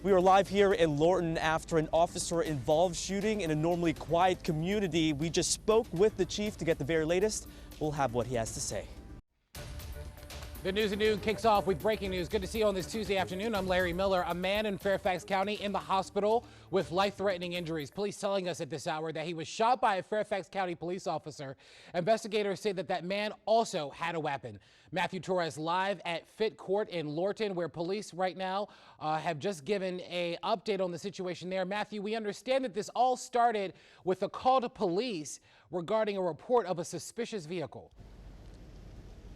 We are live here in Lorton after an officer-involved shooting in a normally quiet community. We just spoke with the chief to get the very latest. We'll have what he has to say. The News at Noon kicks off with breaking news. Good to see you on this Tuesday afternoon. I'm Larry Miller. A man in Fairfax County in the hospital with life-threatening injuries. Police telling us at this hour that he was shot by a Fairfax County police officer. Investigators say that that man also had a weapon. Matthew Torres live at Fit Court in Lorton, where police right now have just given an update on the situation there. Matthew, we understand that this all started with a call to police regarding a report of a suspicious vehicle.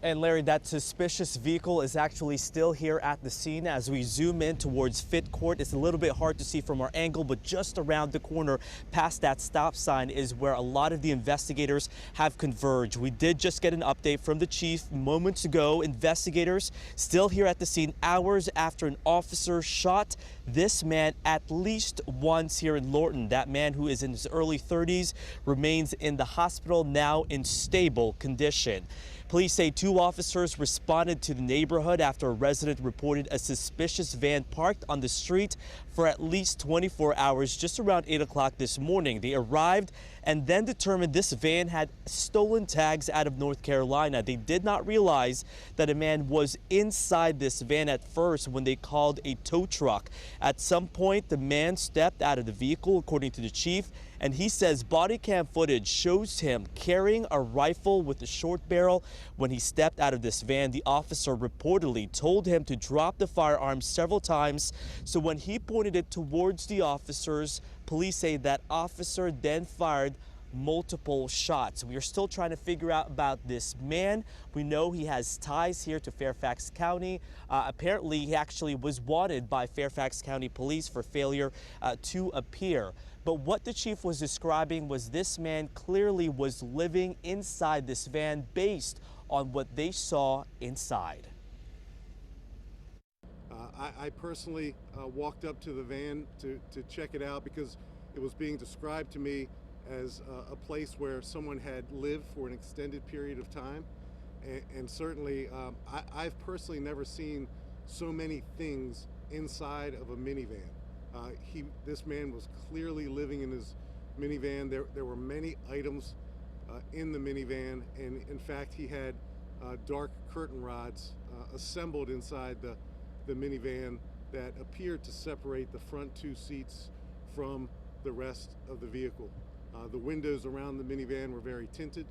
And Larry, that suspicious vehicle is actually still here at the scene. As we zoom in towards Fit Court, it's a little bit hard to see from our angle, but just around the corner past that stop sign is where a lot of the investigators have converged. We did just get an update from the chief moments ago. Investigators still here at the scene hours after an officer shot this man at least once here in Lorton. That man, who is in his early 30s, remains in the hospital now in stable condition. Police say 2 officers responded to the neighborhood after a resident reported a suspicious van parked on the street for at least 24 hours just around 8 o'clock this morning. They arrived and then determined this van had stolen tags out of North Carolina. They did not realize that a man was inside this van at first when they called a tow truck. At some point, the man stepped out of the vehicle, according to the chief, and he says body cam footage shows him carrying a rifle with a short barrel. When he stepped out of this van, the officer reportedly told him to drop the firearm several times. So when he pointed it towards the officers, police say that officer then fired multiple shots. We are still trying to figure out about this man. We know he has ties here to Fairfax County. Apparently, he actually was wanted by Fairfax County police for failure to appear. But what the chief was describing was this man clearly was living inside this van based on what they saw inside. I personally walked up to the van to check it out because it was being described to me as a place where someone had lived for an extended period of time. And certainly, I've personally never seen so many things inside of a minivan. This man was clearly living in his minivan. There were many items in the minivan, and in fact, he had dark curtain rods assembled inside the minivan that appeared to separate the front 2 seats from the rest of the vehicle. The windows around the minivan were very tinted.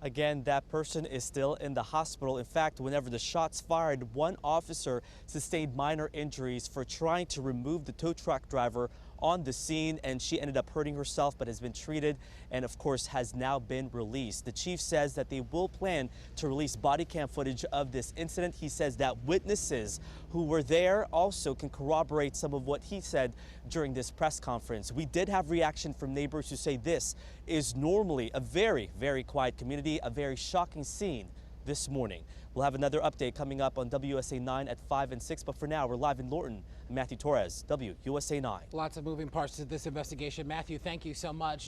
Again, that person is still in the hospital. In fact, whenever the shots fired, 1 officer sustained minor injuries for trying to remove the tow truck driver on the scene, and she ended up hurting herself but has been treated and of course has now been released. The chief says that they will plan to release body cam footage of this incident. He says that witnesses who were there also can corroborate some of what he said during this press conference. We did have reaction from neighbors who say this is normally a very, very quiet community, a very shocking scene this morning. We'll have another update coming up on WUSA 9 at 5 and 6, but for now, we're live in Lorton. Matthew Torres, WUSA 9. Lots of moving parts to this investigation. Matthew, thank you so much.